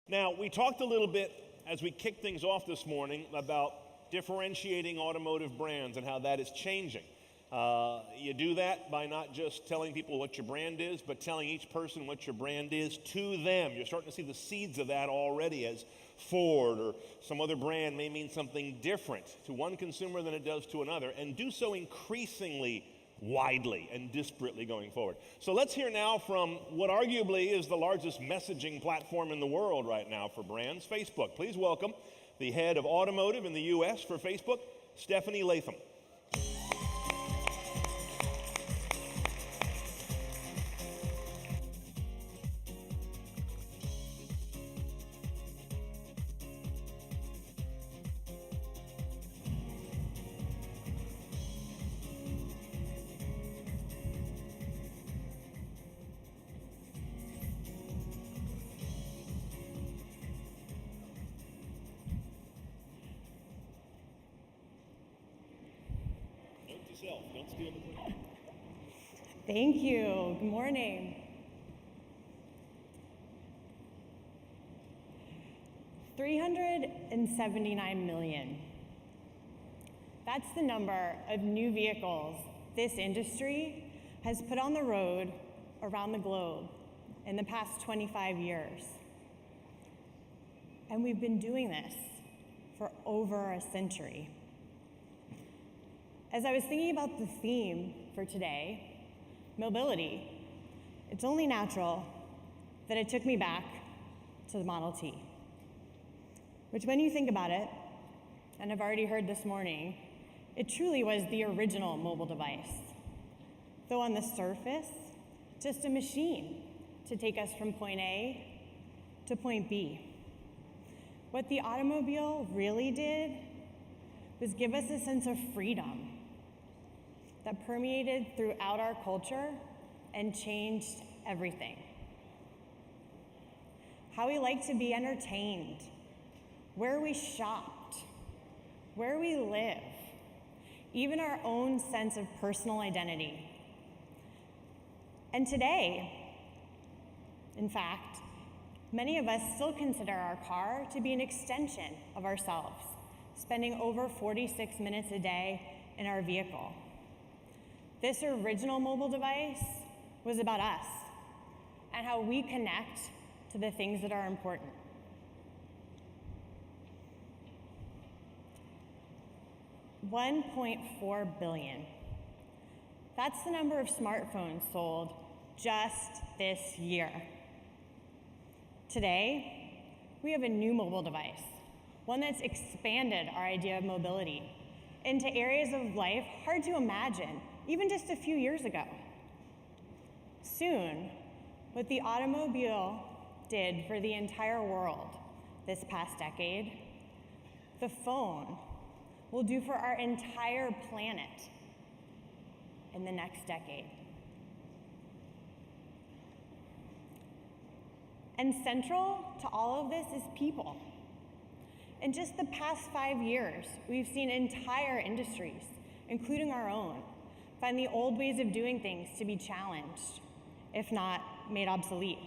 Now, we talked a little bit as we kicked things off this morning about differentiating automotive brands and how that is changing. You do that by not just telling people what your brand is, but telling each person what your brand is to them. You're starting to see the seeds of that already as Ford or some other brand may mean something different to one consumer than it does to another, and do so increasingly widely and disparately going forward. So let's hear now from what arguably is the largest messaging platform in the world right now for brands, Facebook. Please welcome the head of automotive in the U.S. for Facebook, Stephanie Latham. Don't steal the thunder. Thank you. Good morning. $379 million. That's the number of new vehicles this industry has put on the road around the globe in the past 25 years. And we've been doing this for over a century. As I was thinking about the theme for today, mobility, it's only natural that it took me back to the Model T, which when you think about it, and I've already heard this morning, it truly was the original mobile device. Though on the surface, just a machine to take us from point A to point B. What the automobile really did was give us a sense of freedom that permeated throughout our culture and changed everything. How we like to be entertained, where we shopped, where we live, even our own sense of personal identity. And today, in fact, many of us still consider our car to be an extension of ourselves, spending over 46 minutes a day in our vehicle. This original mobile device was about us and how we connect to the things that are important. $1.4 billion. That's the number of smartphones sold just this year. Today, we have a new mobile device, one that's expanded our idea of mobility into areas of life hard to imagine even just a few years ago. Soon, what the automobile did for the entire world this past decade, the phone will do for our entire planet in the next decade. And central to all of this is people. In just the past 5 years, we've seen entire industries, including our own, find the old ways of doing things to be challenged, if not made obsolete.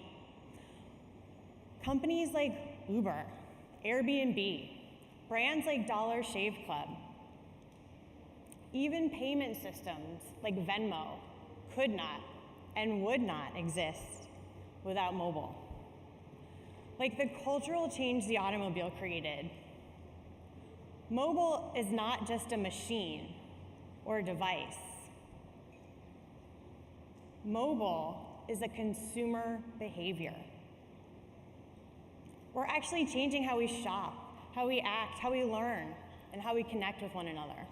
Companies like Uber, Airbnb, brands like Dollar Shave Club, even payment systems like Venmo could not and would not exist without mobile. Like the cultural change the automobile created, mobile is not just a machine or a device. Mobile is a consumer behavior. We're actually changing how we shop, how we act, how we learn, and how we connect with one another.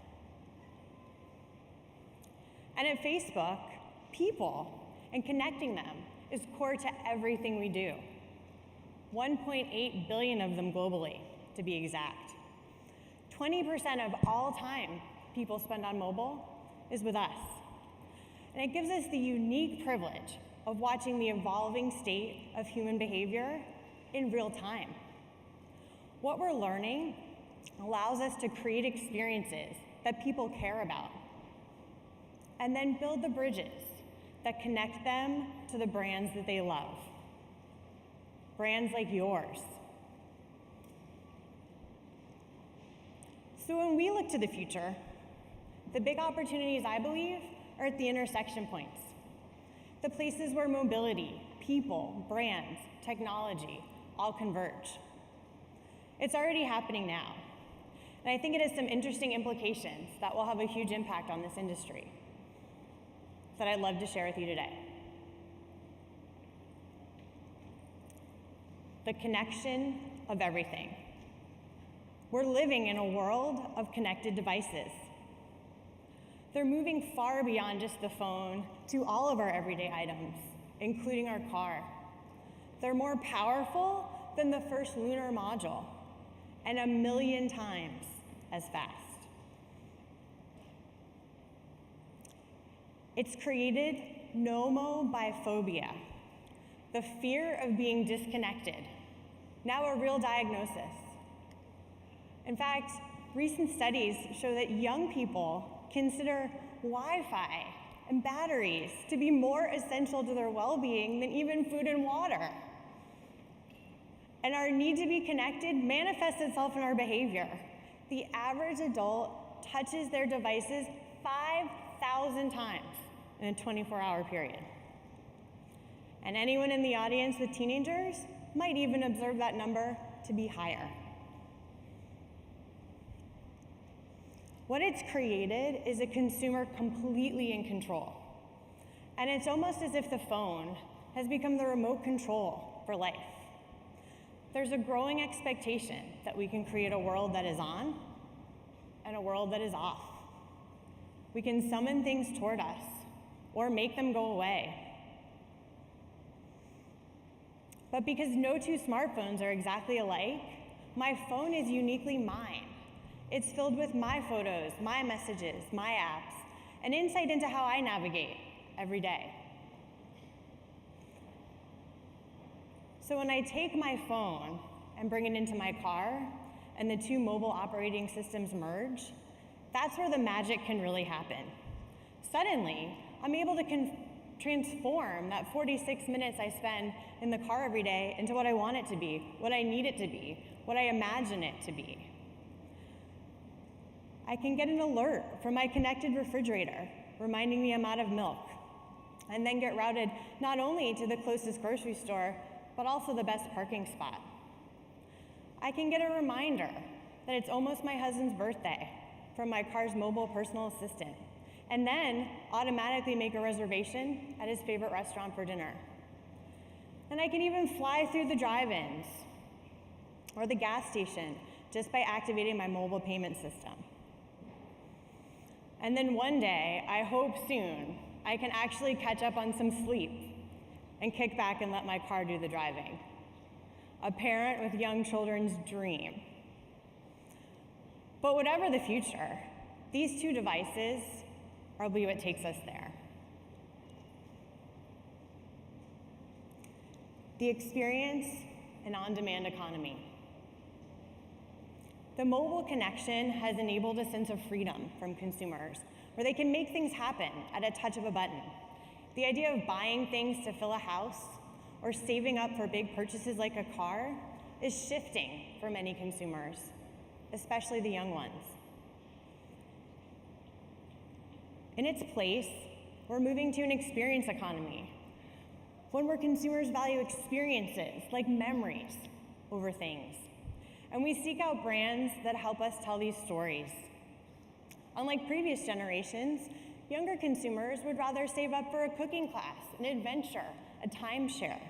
And at Facebook, people and connecting them is core to everything we do. 1.8 billion of them globally, to be exact. 20% of all time people spend on mobile is with us. And it gives us the unique privilege of watching the evolving state of human behavior in real time. What we're learning allows us to create experiences that people care about, and then build the bridges that connect them to the brands that they love. Brands like yours, So when we look to the future, the big opportunities, I believe, are at the intersection points. The places where mobility, people, brands, technology all converge. It's already happening now. And I think it has some interesting implications that will have a huge impact on this industry that I'd love to share with you today. The connection of everything. We're living in a world of connected devices. They're moving far beyond just the phone to all of our everyday items, including our car. They're more powerful than the first lunar module, and 1,000,000 times as fast. It's created nomobiphobia, the fear of being disconnected, now a real diagnosis. In fact, recent studies show that young people consider Wi-Fi and batteries to be more essential to their well-being than even food and water. And our need to be connected manifests itself in our behavior. The average adult touches their devices 5,000 times in a 24-hour period. And anyone in the audience with teenagers might even observe that number to be higher. What it's created is a consumer completely in control. And it's almost as if the phone has become the remote control for life. There's a growing expectation that we can create a world that is on and a world that is off. We can summon things toward us or make them go away. But because no two smartphones are exactly alike, my phone is uniquely mine. It's filled with my photos, my messages, my apps, and insight into how I navigate every day. So when I take my phone and bring it into my car, and the two mobile operating systems merge, that's where the magic can really happen. Suddenly, I'm able to transform that 46 minutes I spend in the car every day into what I want it to be, what I need it to be, what I imagine it to be. I can get an alert from my connected refrigerator, reminding me I'm out of milk, and then get routed not only to the closest grocery store, but also the best parking spot. I can get a reminder that it's almost my husband's birthday from my car's mobile personal assistant, and then automatically make a reservation at his favorite restaurant for dinner. And I can even fly through the drive-ins or the gas station just by activating my mobile payment system. And then one day, I hope soon, I can actually catch up on some sleep and kick back and let my car do the driving. A parent with young children's dream. But whatever the future, these two devices will be what takes us there. The experience and on-demand economy. The mobile connection has enabled a sense of freedom from consumers, where they can make things happen at a touch of a button. The idea of buying things to fill a house or saving up for big purchases like a car is shifting for many consumers, especially the young ones. In its place, we're moving to an experience economy, one where consumers value experiences like memories over things. And we seek out brands that help us tell these stories. Unlike previous generations, younger consumers would rather save up for a cooking class, an adventure, a timeshare,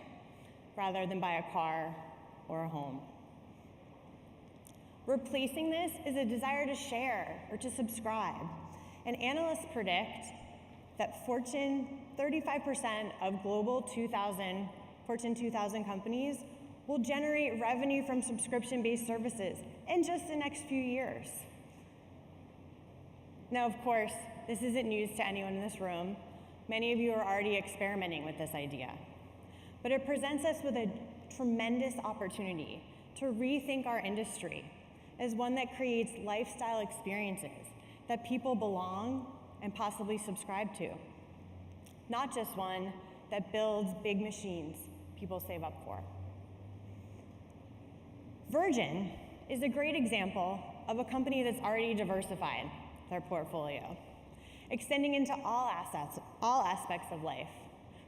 rather than buy a car or a home. Replacing this is a desire to share or to subscribe. And analysts predict that 35% of global Fortune 2000 companies will generate revenue from subscription-based services in just the next few years. Now, of course, this isn't news to anyone in this room. Many of you are already experimenting with this idea. But it presents us with a tremendous opportunity to rethink our industry as one that creates lifestyle experiences that people belong and possibly subscribe to, not just one that builds big machines people save up for. Virgin is a great example of a company that's already diversified their portfolio, extending into all aspects of life,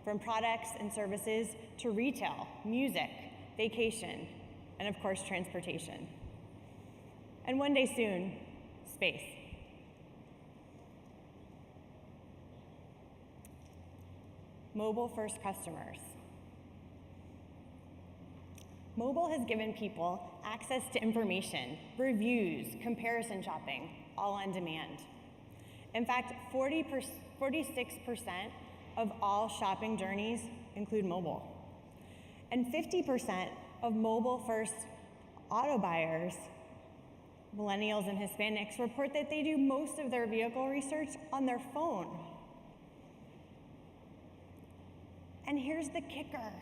from products and services to retail, music, vacation, and of course, transportation. And one day soon, space. Mobile-first customers. Mobile has given people access to information, reviews, comparison shopping, all on demand. In fact, 46% of all shopping journeys include mobile. And 50% of mobile-first auto buyers, millennials and Hispanics, report that they do most of their vehicle research on their phone. And here's the kicker.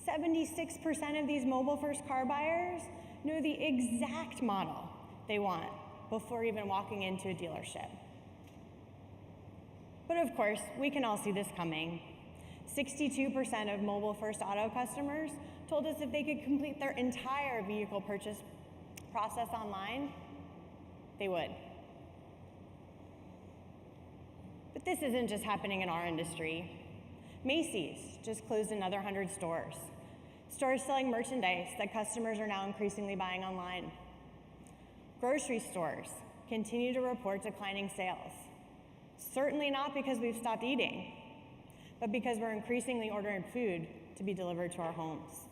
76% of these mobile-first car buyers know the exact model they want before even walking into a dealership. But of course, we can all see this coming. 62% of mobile-first auto customers told us if they could complete their entire vehicle purchase process online, they would. But this isn't just happening in our industry. Macy's just closed another 100 stores. Stores selling merchandise that customers are now increasingly buying online. Grocery stores continue to report declining sales. Certainly not because we've stopped eating, but because we're increasingly ordering food to be delivered to our homes.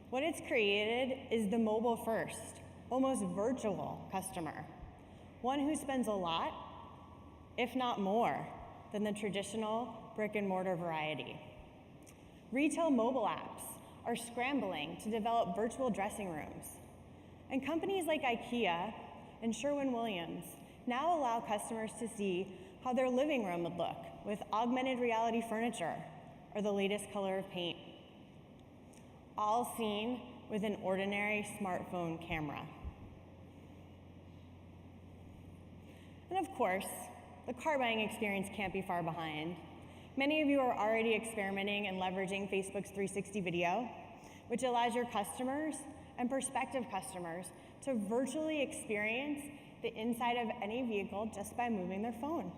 What it's created is the mobile-first, almost virtual customer, one who spends a lot, if not more, than the traditional brick-and-mortar variety. Retail mobile apps are scrambling to develop virtual dressing rooms. And companies like IKEA and Sherwin-Williams now allow customers to see how their living room would look with augmented reality furniture or the latest color of paint, all seen with an ordinary smartphone camera. And of course, the car buying experience can't be far behind. Many of you are already experimenting and leveraging Facebook's 360 video, which allows your customers and prospective customers to virtually experience the inside of any vehicle just by moving their phone.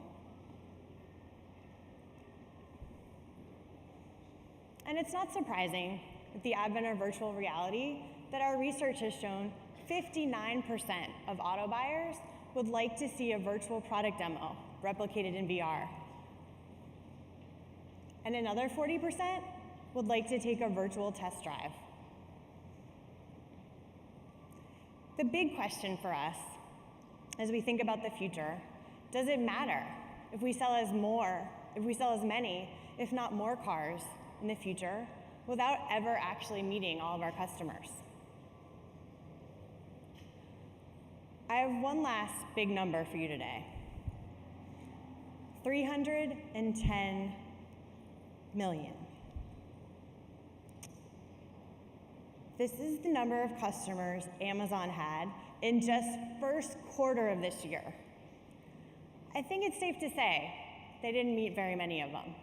And it's not surprising, with the advent of virtual reality, that our research has shown 59% of auto buyers would like to see a virtual product demo replicated in VR. And another 40% would like to take a virtual test drive. The big question for us as we think about the future, does it matter if we sell as many, if not more cars in the future without ever actually meeting all of our customers? I have one last big number for you today. 310 million. This is the number of customers Amazon had in just first quarter of this year. I think it's safe to say they didn't meet very many of them.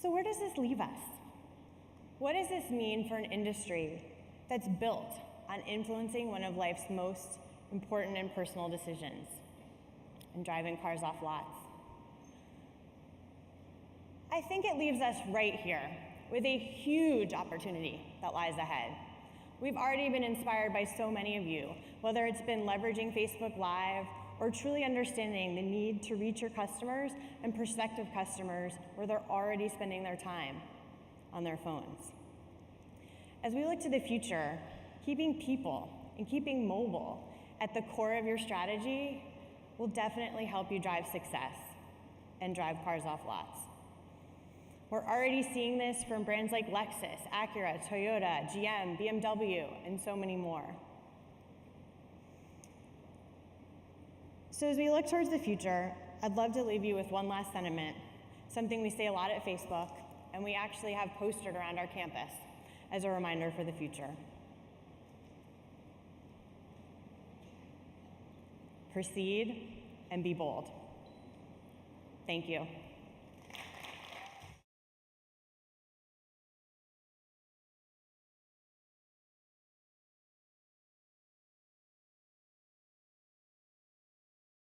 So where does this leave us? What does this mean for an industry that's built on influencing one of life's most important and personal decisions, and driving cars off lots? I think it leaves us right here with a huge opportunity that lies ahead. We've already been inspired by so many of you, whether it's been leveraging Facebook Live or truly understanding the need to reach your customers and prospective customers where they're already spending their time on their phones. As we look to the future, keeping people and keeping mobile at the core of your strategy will definitely help you drive success and drive cars off lots. We're already seeing this from brands like Lexus, Acura, Toyota, GM, BMW, and so many more. So as we look towards the future, I'd love to leave you with one last sentiment, something we say a lot at Facebook, and we actually have posted around our campus as a reminder for the future. Proceed and be bold. Thank you.